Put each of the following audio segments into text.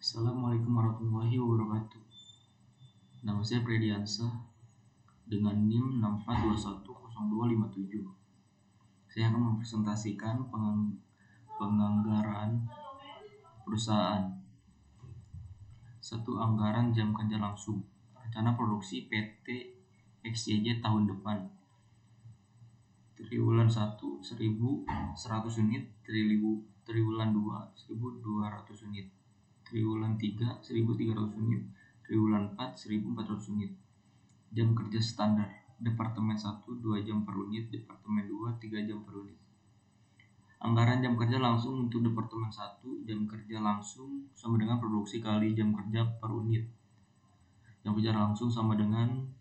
Assalamualaikum warahmatullahi wabarakatuh. Nama saya Prediansa dengan NIM 64210257. Saya akan mempresentasikan penganggaran perusahaan. 1. Anggaran jam kerja langsung. Rencana produksi PT XYZ tahun depan. Triwulan 1 1.100 unit, triwulan 2 1.200 unit, triwulan 3 1.300 unit, triwulan 4 1.400 unit. Jam kerja standar. Departemen 1 2 jam per unit, Departemen 2 3 jam per unit. Anggaran jam kerja langsung untuk Departemen 1, jam kerja langsung sama dengan produksi kali jam kerja per unit. Jam kerja langsung sama dengan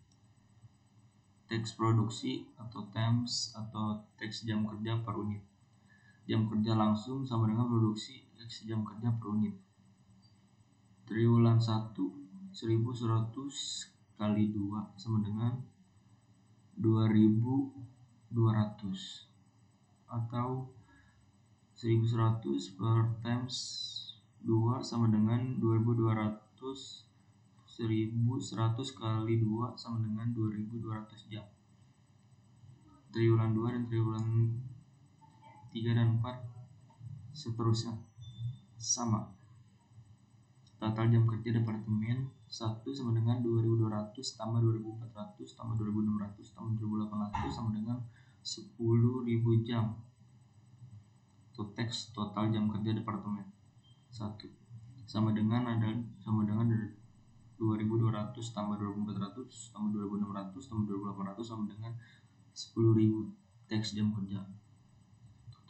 teks produksi atau temps atau teks jam kerja per unit. Jam kerja langsung sama dengan produksi X jam kerja per unit. Triwulan 1 1.100 kali 2 sama dengan 2.200 atau 1.100 per times 2 sama dengan 2.200. 1.100 kali 2 sama dengan 2.200 jam. Triwulan 2 dan triwulan 3 dan 4 seterusnya sama. Total jam kerja Departemen 1 sama dengan 2.200 tambah 2.400 tambah 2.600 tambah 2.800 sama dengan 10.000 jam. Atau teks total jam kerja Departemen 1 sama dengan 2.200 tambah 2.400 tambah 2.600 tambah 2.800 sama dengan 10.000 teks jam kerja.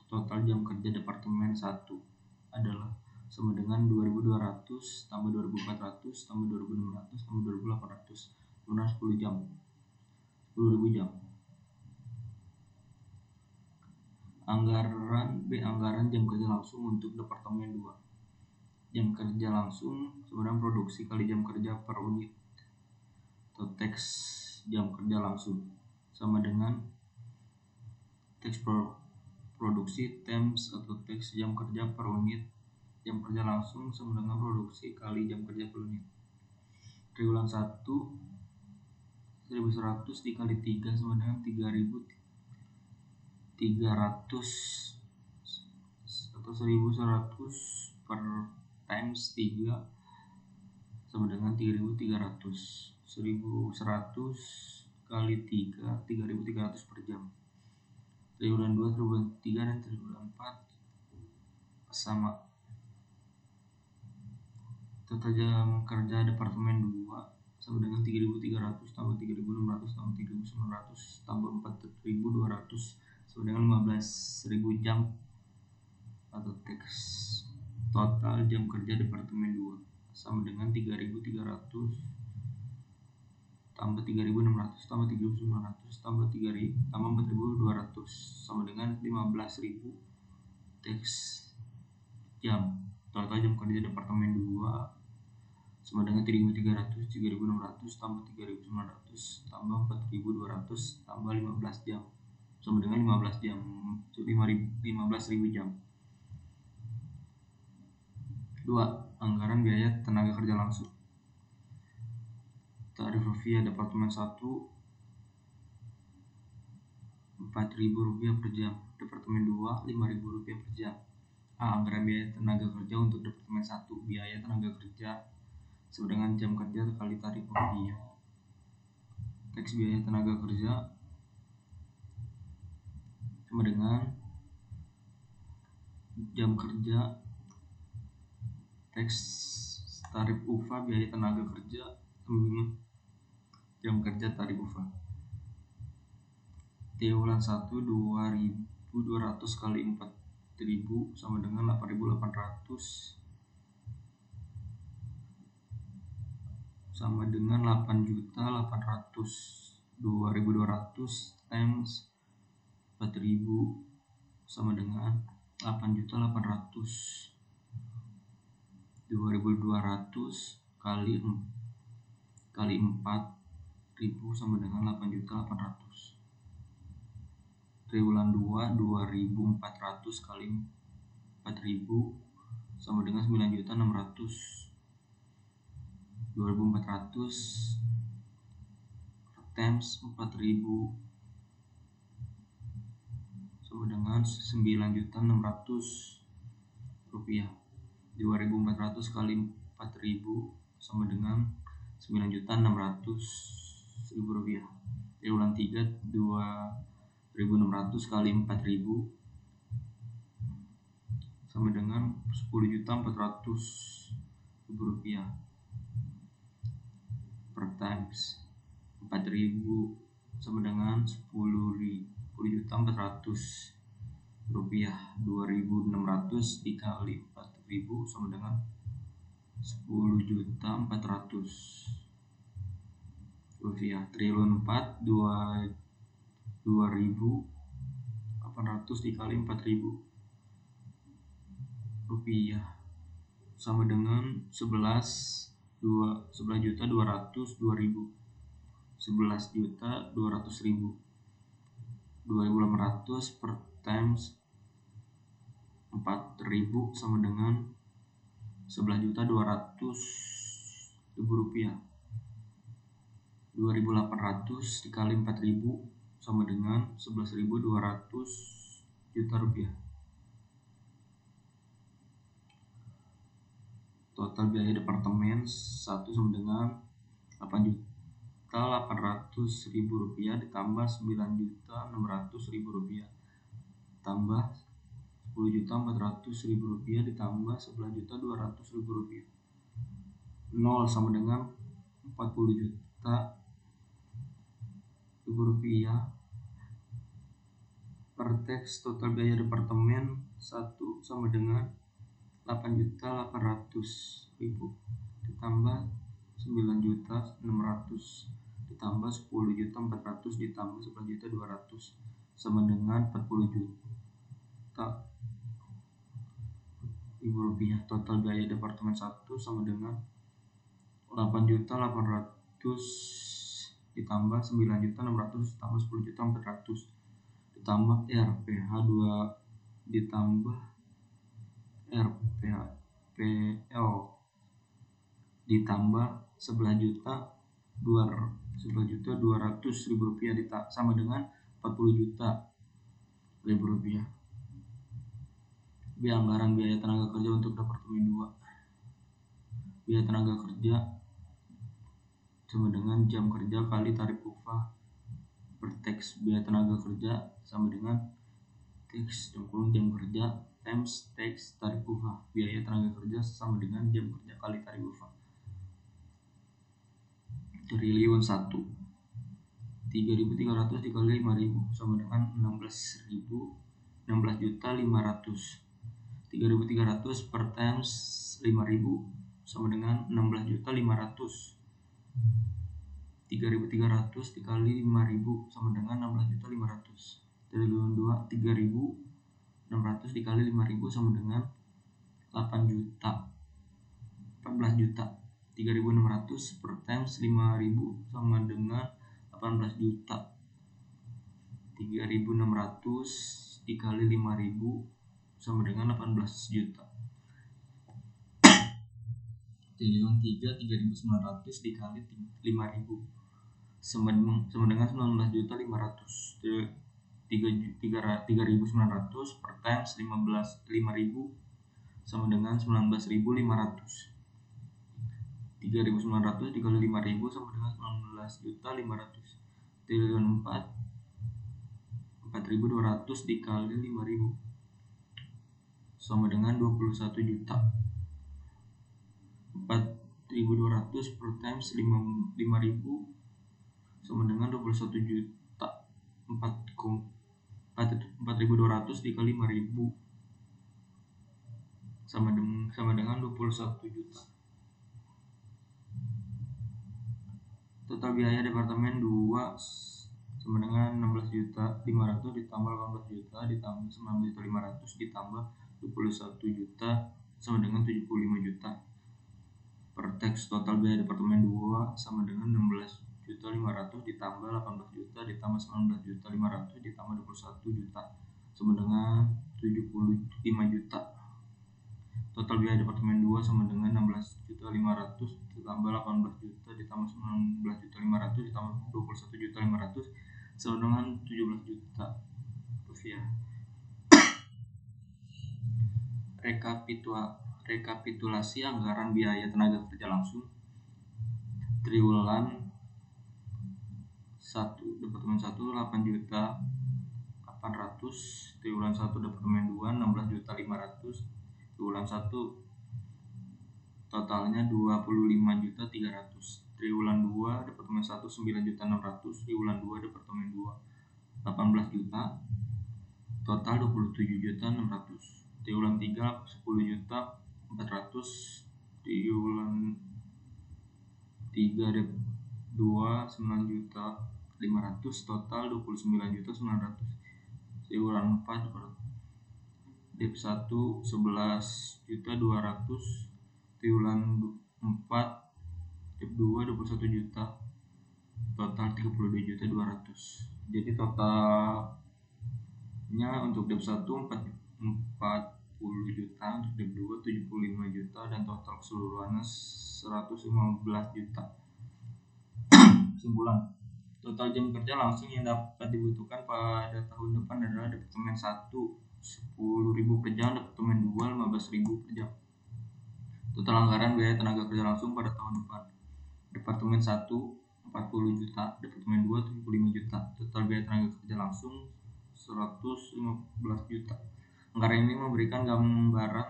Total jam kerja Departemen 1 adalah sama dengan 2.200 tambah 2.400 tambah 2.600 tambah 2.800 benar 10.000 jam. Anggaran jam kerja langsung untuk Departemen 2. Jam kerja langsung sebenarnya produksi kali jam kerja per unit atau teks jam kerja langsung sama dengan teks produksi temps atau teks jam kerja per unit. Jam kerja langsung sama dengan produksi kali jam kerja per unit. Triwulan 1 1.100 dikali 3 sama dengan 3.300 atau 1.100 per times 3 sama dengan 3.300. 1.100 kali 3 3.300 per jam. Triwulan 2, triwulan 3 dan triwulan 4 sama. Total jam kerja Departemen 2 sama dengan 3.300 tambah 3.600 tambah 3.900 tambah 4.200 sama dengan 15.000 jam atau teks total jam kerja Departemen 2 sama dengan 3.300 tambah 3.600 tambah 3.900 tambah 4.200 sama dengan 15.000 teks jam. Total jam kerja Departemen 2 sama dengan 3.300 3.600 tambah 3.900 tambah 4.200 tambah 15 jam sama dengan 15 jam 15.000 jam. 2. Anggaran biaya tenaga kerja langsung. Tarif rupiah Departemen 1 Rp4.000 per jam, Departemen 2 Rp5.000 per jam. Anggaran biaya tenaga kerja untuk Departemen 1. Biaya tenaga kerja sama dengan jam kerja kali tarif rupiah. Teks biaya tenaga kerja sama dengan jam kerja teks tarif UFA biaya tenaga kerja sama dengan jam kerja tarif UFA. Triwulan 1 2.200 kali 4.000 sama dengan 8.800 sama dengan 8.800. 2.200 times 4.000 sama dengan 8.800. 2.200 kali 4.000 sama dengan 8.800. Triwulan 2 2.400 kali 4.000 sama dengan 9.600. 2.400 times 4.000 sama dengan 9.600 rupiah. 2.400 kali 4.000 sama dengan 9.600.000 rupiah. Ulang 3, 2.600 kali 4.000 sama dengan 10.400.000 rupiah per times 4.000 sama dengan 10.400 rupiah. 2.600 dikali 4.000 sama dengan 10.400.000 rupiah. Triliun 4 2.800 dikali 4.000 rupiah sama dengan 11.200.000 11.200.000. 2.800 per times 4.000 sama dengan 11.200.000 rupiah. 2.800 dikali 4.000 sama dengan 11.200 juta rupiah. Total biaya departemen 1 sama dengan 8.800.000 rupiah ditambah 9.600.000 rupiah tambah 10.400.000 rupiah ditambah 11.200.000 rupiah. 0 sama dengan 40 juta rupiah per teks. Total biaya departemen 1 sama dengan 8.800.000 ditambah 9.600 ditambah 10.400 ditambah 11.200 sama dengan 40 juta rupiah. Total biaya departemen 1 sama dengan 8.800 ditambah 9.600 ditambah 10.400 ditambah RPH 2 ditambah RPL ditambah 11.200.000 rupiah sama dengan 40 juta rupiah. Anggaran biaya tenaga kerja untuk departemen 2. Biaya tenaga kerja sama dengan jam kerja kali tarif upah per teks. Biaya tenaga kerja sama dengan teks jam kerja times teks tarif upah. Biaya tenaga kerja sama dengan jam kerja kali tarif upah. Triliun 1 3.300 dikali 5.000 sama dengan 16.500. 3.300 per times 5.000 sama dengan 16.500. 3.300 dikali 5.000 sama dengan 16.500. Triliun 2 3.600 dikali 5.000 sama dengan 8 juta 14 juta. 3.600 per times 5.000 sama dengan 18 juta. 3.600 dikali 5.000 sama dengan 18 juta. Triliun 3 3.900 dikali 5.000 sama dengan 19.500. 3.900 per times 5.000 sama dengan 19.500. 3.900 dikali 5.000 sama dengan 19.500. Triliun 4 4.200 dikali 5.000 sama dengan 21 juta. 4.200 per times 5.000 sama dengan 21 juta. 4.200 dikali 5.000 sama dengan 21 juta. Total biaya departemen 2 sama dengan 16.500 ditambah 18 juta ditambah 19.500 ditambah 21 juta sama dengan 75 juta per teks. Total biaya departemen 2 sama dengan 16.500 ditambah 18 juta ditambah 19.500 ditambah 21 juta sama dengan 75 juta Total biaya Departemen 2 sama dengan 16.500.000 ditambah 18 juta ditambah 19.500.000 ditambah 21.500.000 sama dengan 17 juta rupiah. Rekapitulasi anggaran biaya tenaga kerja langsung triwulan 1 Departemen 1 8.800.000, triwulan 1 Departemen 2 16.500.000, triwulan 1 totalnya 25.300.000, triwulan 2 Departemen 1 9.600.000, triwulan 2 Departemen 2 18 juta, total 27.600.000, triwulan 3 10.400.000, triwulan 3 Dep 2 9.500.000, total 29.900.000, triwulan 4 Dep 1 11.200.000, triwulan 4 Dep 2 21 juta, total 32.200.000. Jadi totalnya untuk Dep 1 40 juta, untuk Dep 2 75 juta, dan total keseluruhannya 115 juta. Kesimpulan, total jam kerja langsung yang dapat dibutuhkan pada tahun depan adalah Departemen 1 10.000 per jam, Departemen 2 15.000 per jam. Total anggaran biaya tenaga kerja langsung pada tahun depan: Departemen 1 40 juta, Departemen 2 75 juta. Total biaya tenaga kerja langsung 115 juta. Anggaran ini memberikan gambaran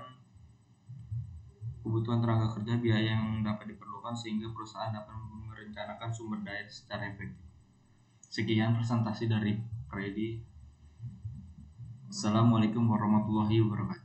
kebutuhan tenaga kerja, biaya yang dapat diperlukan sehingga perusahaan dapat merencanakan sumber daya secara efektif. Sekian presentasi dari Freddy. Assalamualaikum warahmatullahi wabarakatuh.